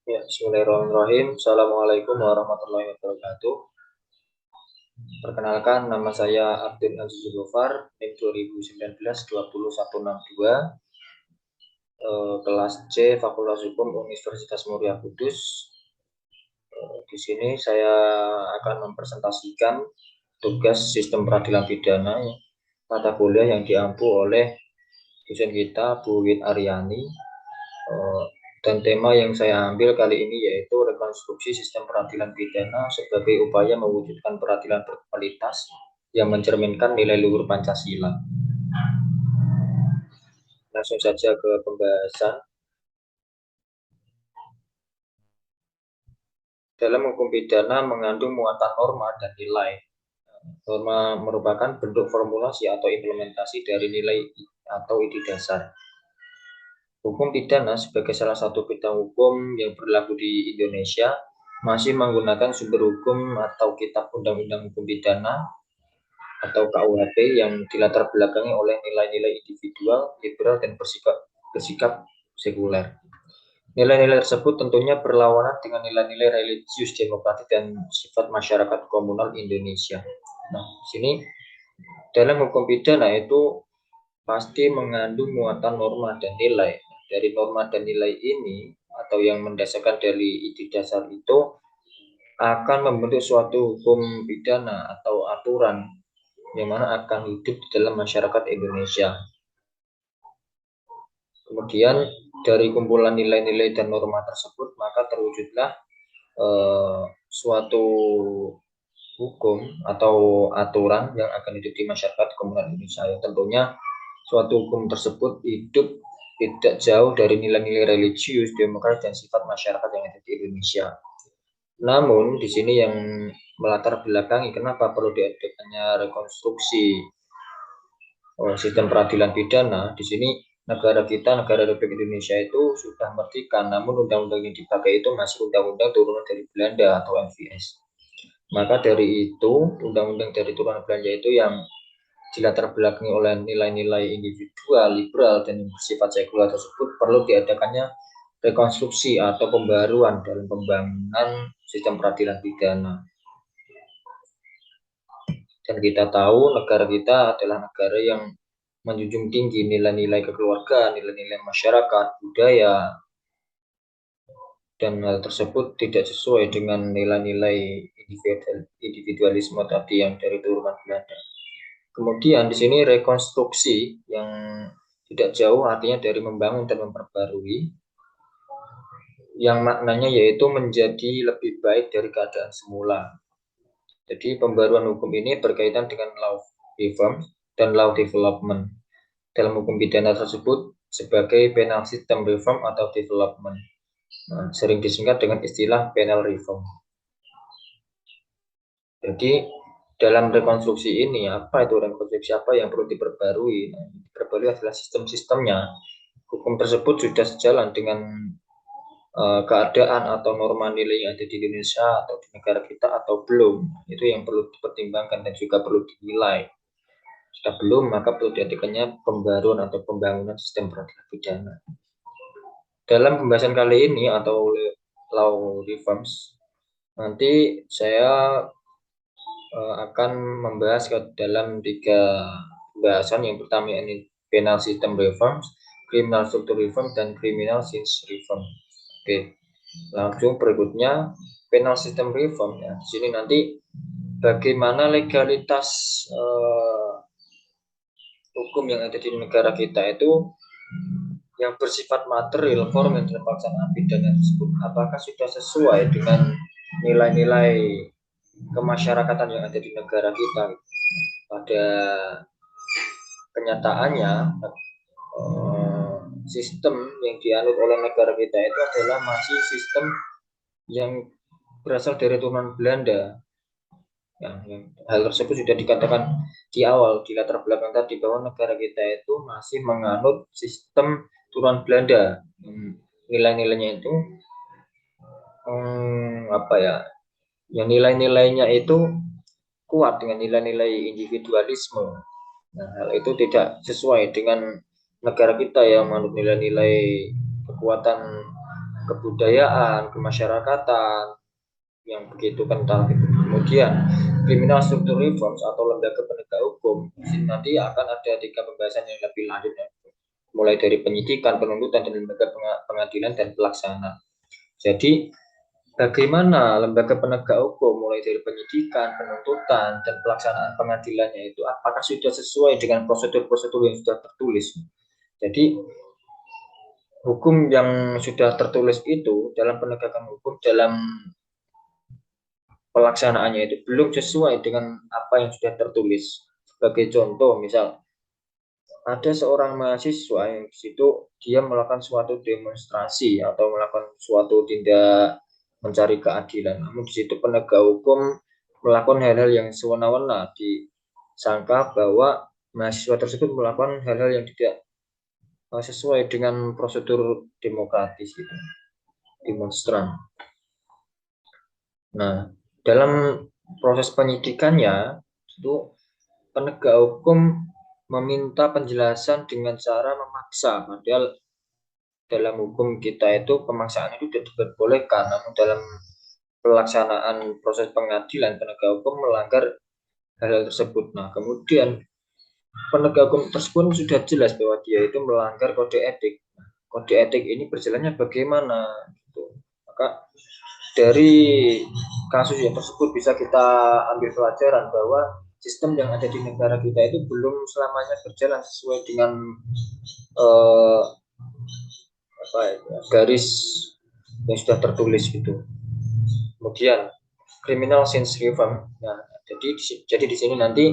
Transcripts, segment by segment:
Ya, bismillahirrahmanirrahim. Assalamualaikum warahmatullahi wabarakatuh. Perkenalkan, nama saya Abdul Aziz Gofar, NIM 2019-20162, kelas C, Fakultas Hukum Universitas Muria Kudus. Di sini saya akan mempresentasikan tugas sistem peradilan pidana, mata kuliah yang diampu oleh dosen kita, Bu Wit Aryani. Dan tema yang saya ambil kali ini yaitu rekonstruksi sistem peradilan pidana sebagai upaya mewujudkan peradilan berkualitas yang mencerminkan nilai luhur Pancasila. Langsung saja ke pembahasan. Dalam hukum pidana mengandung muatan norma dan nilai. Norma merupakan bentuk formulasi atau implementasi dari nilai atau ide dasar. Hukum pidana sebagai salah satu bidang hukum yang berlaku di Indonesia masih menggunakan sumber hukum atau kitab undang-undang hukum pidana atau KUHP yang dilatar belakangi oleh nilai-nilai individual, liberal, dan bersikap sekuler. Nilai-nilai tersebut tentunya berlawanan dengan nilai-nilai religius, demokratik, dan sifat masyarakat komunal Indonesia. Nah, di sini dalam hukum pidana itu pasti mengandung muatan norma dan nilai. Dari norma dan nilai ini atau yang mendasarkan dari ide dasar itu akan membentuk suatu hukum pidana atau aturan yang mana akan hidup di dalam masyarakat Indonesia. Kemudian dari kumpulan nilai-nilai dan norma tersebut maka terwujudlah suatu hukum atau aturan yang akan hidup di masyarakat komunal Indonesia. Yang tentunya suatu hukum tersebut hidup tidak jauh dari nilai-nilai religius, demokrasi, dan sifat masyarakat yang ada di Indonesia. Namun di sini yang melatar belakangi kenapa perlu diadakannya rekonstruksi sistem peradilan pidana. Di sini negara kita, negara Republik Indonesia itu sudah merdeka, namun undang-undang yang dipakai itu masih undang-undang turunan dari Belanda atau MVS. Maka dari itu, undang-undang dari turunan Belanda itu yang dilatar belakangi oleh nilai-nilai individual, liberal, dan bersifat sekuler tersebut perlu diadakannya rekonstruksi atau pembaruan dalam pembangunan sistem peradilan pidana. Dan kita tahu negara kita adalah negara yang menjunjung tinggi nilai-nilai kekeluargaan, nilai-nilai masyarakat, budaya, dan hal tersebut tidak sesuai dengan nilai-nilai individualisme tadi yang dari turunan Belanda. Kemudian di sini rekonstruksi yang tidak jauh artinya dari membangun dan memperbarui, yang maknanya yaitu menjadi lebih baik dari keadaan semula. Jadi pembaruan hukum ini berkaitan dengan law reform dan law development. Dalam hukum pidana tersebut sebagai penal system reform atau development. Nah, sering disingkat dengan istilah penal reform. Jadi dalam rekonstruksi ini apa itu rekonstruksi, apa yang perlu diperbarui? Nah, diperbarui adalah sistem-sistemnya. Hukum tersebut sudah sejalan dengan keadaan atau norma nilai yang ada di Indonesia atau di negara kita atau belum. Itu yang perlu dipertimbangkan dan juga perlu dinilai. Jika belum, maka perlu diadakannya pembaruan atau pembangunan sistem peradilan pidana. Dalam pembahasan kali ini atau law reforms, nanti saya akan membahas ke dalam 3 pembahasan. Yang pertama ini penal system reforms, criminal structure reform, dan criminal science reform. Oke, langsung berikutnya penal system reform. Ya, di sini nanti bagaimana legalitas hukum yang ada di negara kita itu yang bersifat material, formal, dan pelaksanaan pidana tersebut apakah sudah sesuai dengan nilai-nilai kemasyarakatan yang ada di negara kita. Pada kenyataannya sistem yang dianut oleh negara kita itu adalah masih sistem yang berasal dari turunan Belanda. Hal tersebut sudah dikatakan di awal, di latar belakang tadi, bahwa negara kita itu masih menganut sistem turunan Belanda. Nilai-nilainya itu yang nilai-nilainya itu kuat dengan nilai-nilai individualisme. Nah, hal itu tidak sesuai dengan negara kita yang menganut nilai-nilai kekuatan kebudayaan, kemasyarakatan yang begitu kental. Kemudian criminal structure reforms atau lembaga penegak hukum, di sini nanti akan ada 3 pembahasan yang lebih lanjut, mulai dari penyidikan, penuntutan, dan lembaga pengadilan dan pelaksana. Jadi bagaimana lembaga penegak hukum mulai dari penyidikan, penuntutan, dan pelaksanaan pengadilannya itu apakah sudah sesuai dengan prosedur-prosedur yang sudah tertulis. Jadi hukum yang sudah tertulis itu dalam penegakan hukum, dalam pelaksanaannya itu belum sesuai dengan apa yang sudah tertulis. Sebagai contoh, misal ada seorang mahasiswa yang di situ dia melakukan suatu demonstrasi atau melakukan suatu tindak mencari keadilan. Namun di situ penegak hukum melakukan hal-hal yang sewenang-wenang, disangka bahwa mahasiswa tersebut melakukan hal-hal yang tidak sesuai dengan prosedur demokratis gitu, demonstran. Nah, dalam proses penyidikannya itu penegak hukum meminta penjelasan dengan cara memaksa, padahal dalam hukum kita itu pemaksaan itu tidak diperbolehkan, namun dalam pelaksanaan proses pengadilan penegak hukum melanggar hal-hal tersebut. Nah, kemudian penegak hukum tersebut sudah jelas bahwa dia itu melanggar kode etik. Kode etik ini berjalannya bagaimana? Gitu. Maka dari kasus yang tersebut bisa kita ambil pelajaran bahwa sistem yang ada di negara kita itu belum selamanya berjalan sesuai dengan garis yang sudah tertulis gitu. Kemudian criminal sense reform. Nah, jadi di sini nanti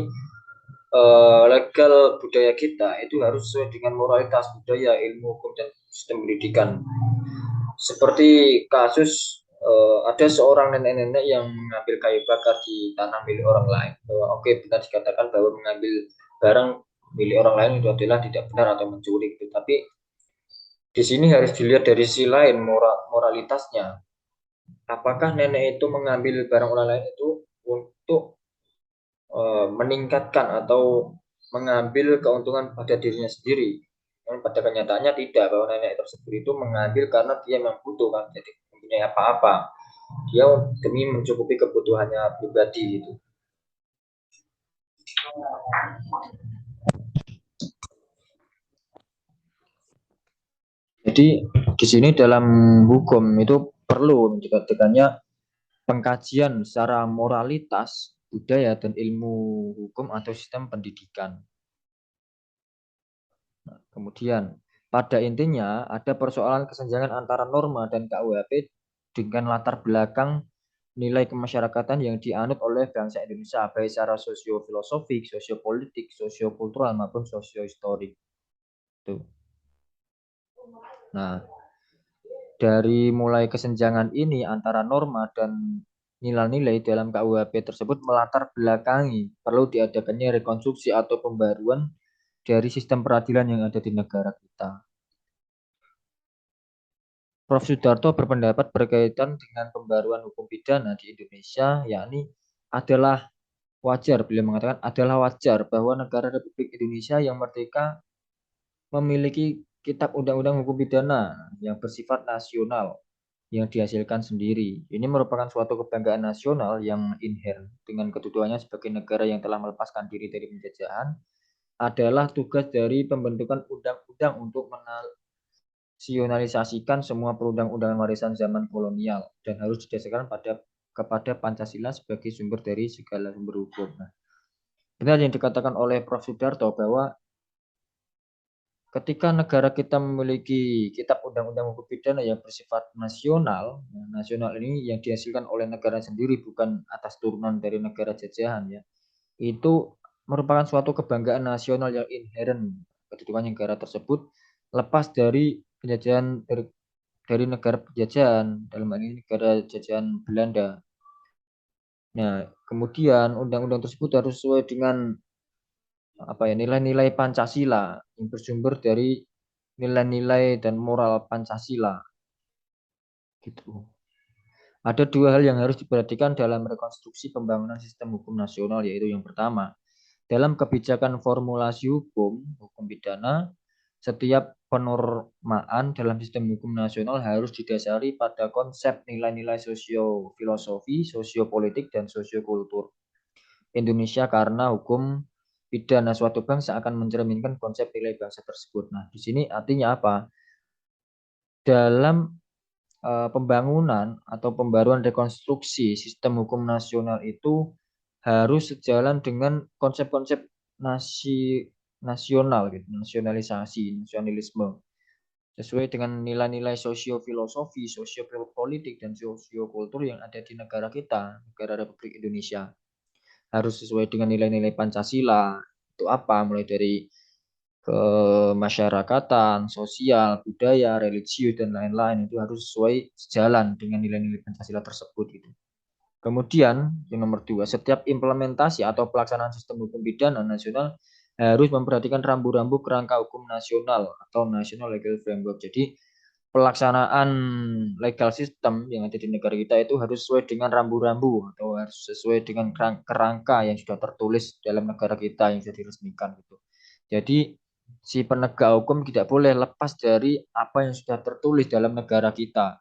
legal budaya kita itu harus sesuai dengan moralitas budaya, ilmu hukum, dan sistem pendidikan. Seperti kasus ada seorang nenek-nenek yang mengambil kayu bakar di tanah milik orang lain. Oke, benar dikatakan bahwa mengambil barang milik orang lain itu adalah tidak benar atau mencuri. Tapi di sini harus dilihat dari sisi lain moralitasnya. Apakah nenek itu mengambil barang orang lain itu untuk meningkatkan atau mengambil keuntungan pada dirinya sendiri? Dan pada kenyataannya tidak, bahwa nenek tersebut itu mengambil karena dia memang butuh, kan, jadi mempunyai apa-apa, dia demi mencukupi kebutuhannya pribadi gitu. Jadi di sini dalam hukum itu perlu dikatakannya pengkajian secara moralitas, budaya, dan ilmu hukum atau sistem pendidikan. Nah, kemudian pada intinya ada persoalan kesenjangan antara norma dan KUHP dengan latar belakang nilai kemasyarakatan yang dianut oleh bangsa Indonesia, baik secara sosio-filosofik, sosiopolitik, sosiokultural, maupun sosiohistorik. Tuh. Nah, dari mulai kesenjangan ini antara norma dan nilai-nilai dalam KUHP tersebut melatar belakangi perlu diadakannya rekonstruksi atau pembaruan dari sistem peradilan yang ada di negara kita. Prof. Sudarto berpendapat berkaitan dengan pembaruan hukum pidana di Indonesia, yakni adalah wajar, beliau mengatakan adalah wajar bahwa negara Republik Indonesia yang merdeka memiliki kitab undang-undang hukum pidana yang bersifat nasional yang dihasilkan sendiri. Ini merupakan suatu kebanggaan nasional yang inherent dengan kedudukannya sebagai negara yang telah melepaskan diri dari penjajahan, adalah tugas dari pembentukan undang-undang untuk menasionalisasikan semua perundang-undangan warisan zaman kolonial dan harus didasarkan kepada Pancasila sebagai sumber dari segala sumber hukum. Nah, benar yang dikatakan oleh Prof. Sudarto bahwa ketika negara kita memiliki kitab undang-undang hukum pidana yang bersifat nasional, nasional ini yang dihasilkan oleh negara sendiri bukan atas turunan dari negara jajahan ya, itu merupakan suatu kebanggaan nasional yang inherent kedudukan negara tersebut lepas dari penjajahan dari negara penjajahan, dalam hal ini negara jajahan Belanda. Nah, kemudian undang-undang tersebut harus sesuai dengan nilai-nilai Pancasila yang bersumber dari nilai-nilai dan moral Pancasila. Gitu. Ada 2 hal yang harus diperhatikan dalam rekonstruksi pembangunan sistem hukum nasional, yaitu yang pertama, dalam kebijakan formulasi hukum pidana, setiap penormaan dalam sistem hukum nasional harus didasari pada konsep nilai-nilai sosiofilosofi, sosiopolitik, dan sosiokultur Indonesia karena hukum pidana suatu bangsa akan mencerminkan konsep nilai bangsa tersebut. Nah, di sini artinya apa? Dalam pembangunan atau pembaruan rekonstruksi sistem hukum nasional itu harus sejalan dengan konsep-konsep nasional gitu, nasionalisasi, nasionalisme sesuai dengan nilai-nilai sosiofilosofi, sosiopolitik dan sosiokultur yang ada di negara kita, negara Republik Indonesia. Harus sesuai dengan nilai-nilai Pancasila. Itu apa? Mulai dari kemasyarakatan, sosial, budaya, religius dan lain-lain itu harus sesuai sejalan dengan nilai-nilai Pancasila tersebut gitu. Kemudian yang nomor 2, setiap implementasi atau pelaksanaan sistem hukum pidana nasional harus memperhatikan rambu-rambu kerangka hukum nasional atau National Legal Framework. Jadi pelaksanaan legal system yang ada di negara kita itu harus sesuai dengan rambu-rambu atau harus sesuai dengan kerangka yang sudah tertulis dalam negara kita yang sudah diresmikan gitu. Jadi si penegak hukum tidak boleh lepas dari apa yang sudah tertulis dalam negara kita.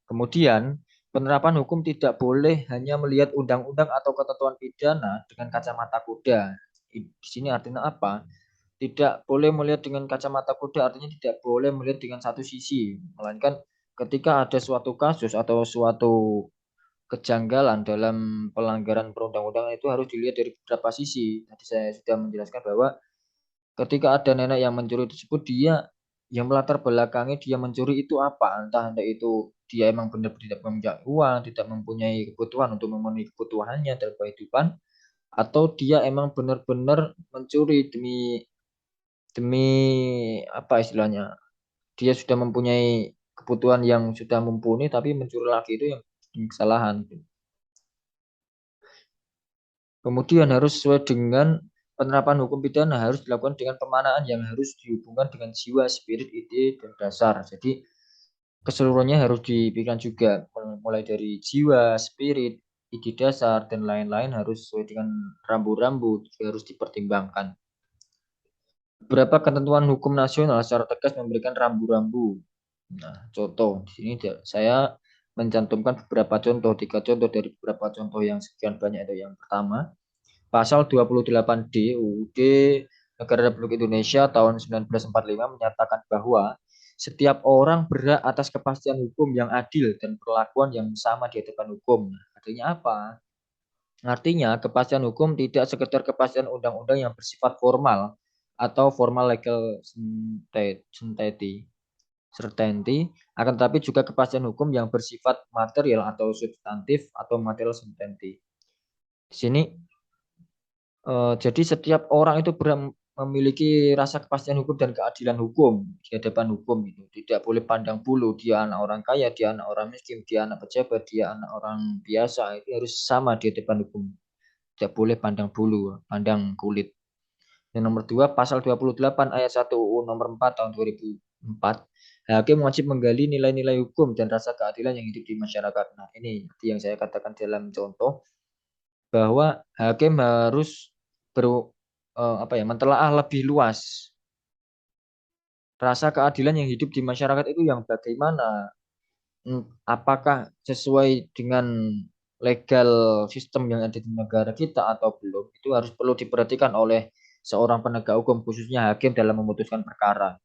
Kemudian, penerapan hukum tidak boleh hanya melihat undang-undang atau ketentuan pidana dengan kacamata kuda. Di sini artinya apa? Tidak boleh melihat dengan kacamata kuda, artinya tidak boleh melihat dengan satu sisi, melainkan ketika ada suatu kasus atau suatu kejanggalan dalam pelanggaran perundang-undangan itu harus dilihat dari beberapa sisi. Tadi saya sudah menjelaskan bahwa ketika ada nenek yang mencuri tersebut, dia yang melatar belakangi dia mencuri itu apa? Entah itu dia emang benar-benar tidak mempunyai uang, tidak mempunyai kebutuhan untuk memenuhi kebutuhannya dalam kehidupan, atau dia emang benar-benar mencuri demi demi apa istilahnya? Dia sudah mempunyai kebutuhan yang sudah mumpuni tapi mencuri lagi itu yang kesalahan. Kemudian harus sesuai dengan penerapan hukum pidana harus dilakukan dengan pemanaan yang harus dihubungkan dengan jiwa, spirit, ide, dan dasar. Jadi keseluruhannya harus dipikirkan juga mulai dari jiwa, spirit, ide dasar, dan lain-lain harus sesuai dengan rambu-rambu harus dipertimbangkan. Beberapa ketentuan hukum nasional secara tegas memberikan rambu-rambu. Nah, contoh di sini saya mencantumkan beberapa contoh, 3 contoh dari beberapa contoh yang sekian banyak. Itu yang pertama, Pasal 28D UUD Negara Republik Indonesia tahun 1945 menyatakan bahwa setiap orang berhak atas kepastian hukum yang adil dan perlakuan yang sama di hadapan hukum. Artinya apa? Artinya kepastian hukum tidak sekedar kepastian undang-undang yang bersifat formal atau formal legal certainty, akan tetapi juga kepastian hukum yang bersifat material atau substantif atau material certainty. Di sini jadi setiap orang itu memiliki rasa kepastian hukum dan keadilan hukum di hadapan hukum itu. Tidak boleh pandang bulu, dia anak orang kaya, dia anak orang miskin, dia anak pejabat, dia anak orang biasa, itu harus sama di hadapan hukum. Tidak boleh pandang bulu, pandang kulit. Yang nomor 2, pasal 28 ayat 1 UU nomor 4 tahun 2004, hakim wajib menggali nilai-nilai hukum dan rasa keadilan yang hidup di masyarakat. Nah, ini yang saya katakan dalam contoh bahwa hakim harus mentelaah lebih luas rasa keadilan yang hidup di masyarakat itu yang bagaimana, apakah sesuai dengan legal sistem yang ada di negara kita atau belum, itu harus perlu diperhatikan oleh seorang penegak hukum khususnya hakim dalam memutuskan perkara.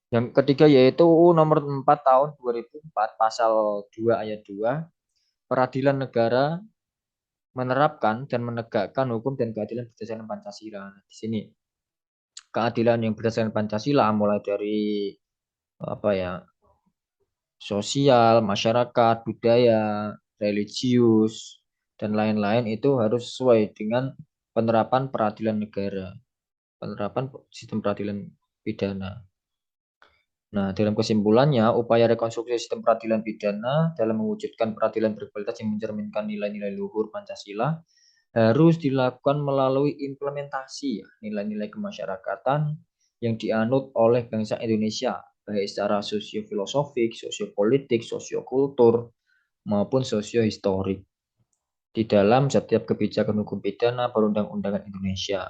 Yang ketiga yaitu UU nomor 4 tahun 2004 pasal 2 ayat 2, peradilan negara menerapkan dan menegakkan hukum dan keadilan berdasarkan Pancasila. Di sini keadilan yang berdasarkan Pancasila mulai dari sosial, masyarakat, budaya, religius, dan lain-lain itu harus sesuai dengan penerapan peradilan negara, penerapan sistem peradilan pidana. Nah, dalam kesimpulannya, upaya rekonstruksi sistem peradilan pidana dalam mewujudkan peradilan berkualitas yang mencerminkan nilai-nilai luhur Pancasila harus dilakukan melalui implementasi nilai-nilai kemasyarakatan yang dianut oleh bangsa Indonesia, baik secara sosiofilosofik, sosiopolitik, sosiokultur, maupun sosiohistorik di dalam setiap kebijakan hukum pidana perundang-undangan Indonesia.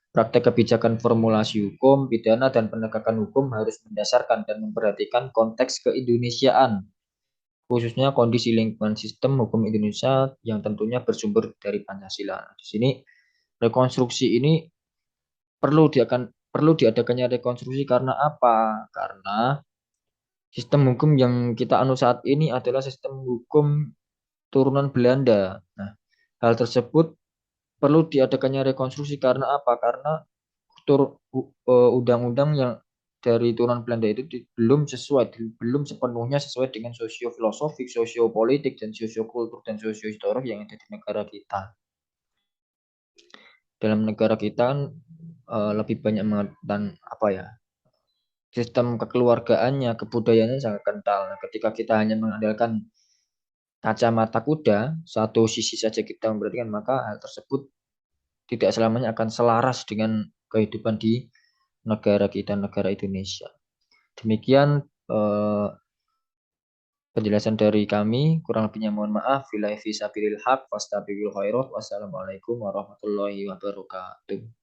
Praktek kebijakan formulasi hukum, pidana, dan penegakan hukum harus mendasarkan dan memperhatikan konteks keindonesiaan, khususnya kondisi lingkungan sistem hukum Indonesia yang tentunya bersumber dari Pancasila. Di sini rekonstruksi ini perlu diadakannya rekonstruksi karena apa? Karena sistem hukum yang kita anut saat ini adalah sistem hukum turunan Belanda. Nah, hal tersebut perlu diadakannya rekonstruksi karena apa? Karena undang-undang yang dari turunan Belanda itu belum sepenuhnya sesuai dengan sosio-filosofik, sosiopolitik, dan sosiokultur dan sosiohistoris yang ada di negara kita. Dalam negara kita kan lebih banyak tentang apa ya, sistem kekeluargaannya, kebudayaannya sangat kental. Nah, ketika kita hanya mengandalkan kacamata kuda, satu sisi saja kita memperhatikan, maka hal tersebut tidak selamanya akan selaras dengan kehidupan di negara kita, negara Indonesia. Demikian penjelasan dari kami, kurang lebihnya mohon maaf. Billahi fi sabilil haq, fastabiqul khairat. Wassalamualaikum warahmatullahi wabarakatuh.